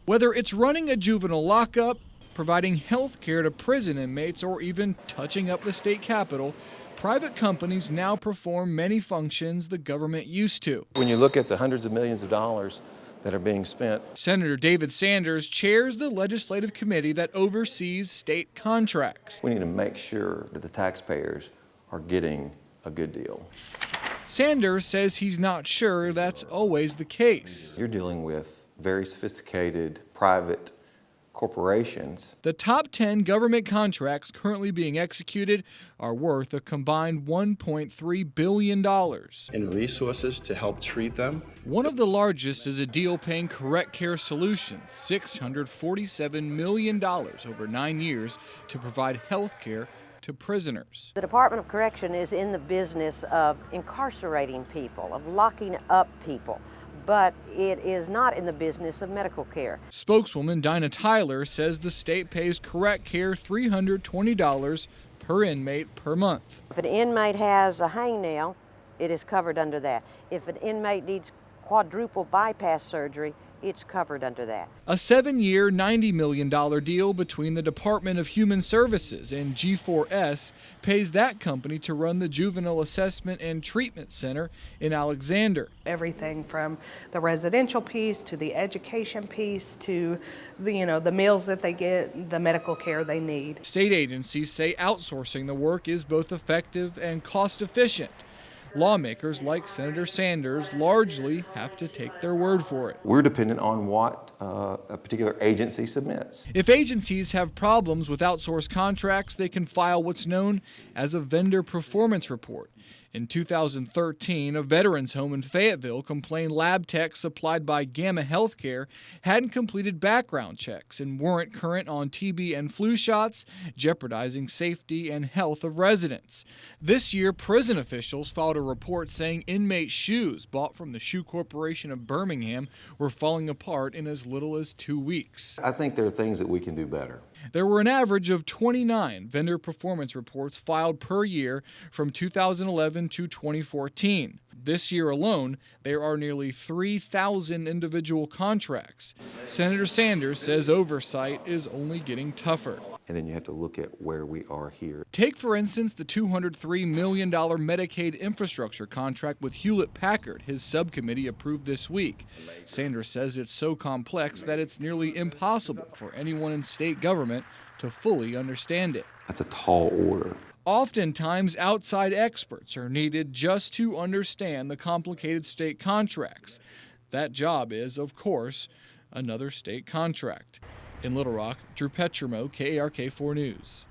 Whether it's running a juvenile lockup, providing health care to prison inmates, or even touching up the state capitol, private companies now perform many functions the government used to. When you look at the hundreds of millions of dollars that are being spent. Senator David Sanders chairs the legislative committee that oversees state contracts. We need to make sure that the taxpayers are getting a good deal. Sanders says he's not sure that's always the case. You're dealing with very sophisticated private corporations. The top 10 government contracts currently being executed are worth a combined $1.3 billion. And resources to help treat them. One of the largest is a deal paying Correct Care Solutions $647 million over 9 years to provide health care to prisoners. The Department of Correction is in the business of incarcerating people, of locking up people, but it is not in the business of medical care. Spokeswoman Dinah Tyler says the state pays Correct Care $320 per inmate per month. If an inmate has a hangnail, it is covered under that. If an inmate needs quadruple bypass surgery, it's covered under that. A 7-year, $90 million deal between the Department of Human Services and G4S pays that company to run the Juvenile Assessment and Treatment Center in Alexander. Everything from the residential piece to the education piece to the meals that they get, the medical care they need. State agencies say outsourcing the work is both effective and cost efficient. Lawmakers like Senator Sanders largely have to take their word for it. We're dependent on what a particular agency submits. If agencies have problems with outsourced contracts, they can file what's known as a vendor performance report. In 2013, a veterans home in Fayetteville complained lab techs supplied by Gamma Healthcare hadn't completed background checks and weren't current on TB and flu shots, jeopardizing safety and health of residents. This year, prison officials filed a report saying inmate shoes bought from the Shoe Corporation of Birmingham were falling apart in as little as 2 weeks. I think there are things that we can do better. There were an average of 29 vendor performance reports filed per year from 2011 to 2014. This year alone, there are nearly 3,000 individual contracts. Senator Sanders says oversight is only getting tougher. And then you have to look at where we are here. Take, for instance, the $203 million Medicaid infrastructure contract with Hewlett-Packard his subcommittee approved this week. Sanders says it's so complex that it's nearly impossible for anyone in state government to fully understand it. That's a tall order. Oftentimes, outside experts are needed just to understand the complicated state contracts. That job is, of course, another state contract. In Little Rock, Drew Petromo, KARK4 News.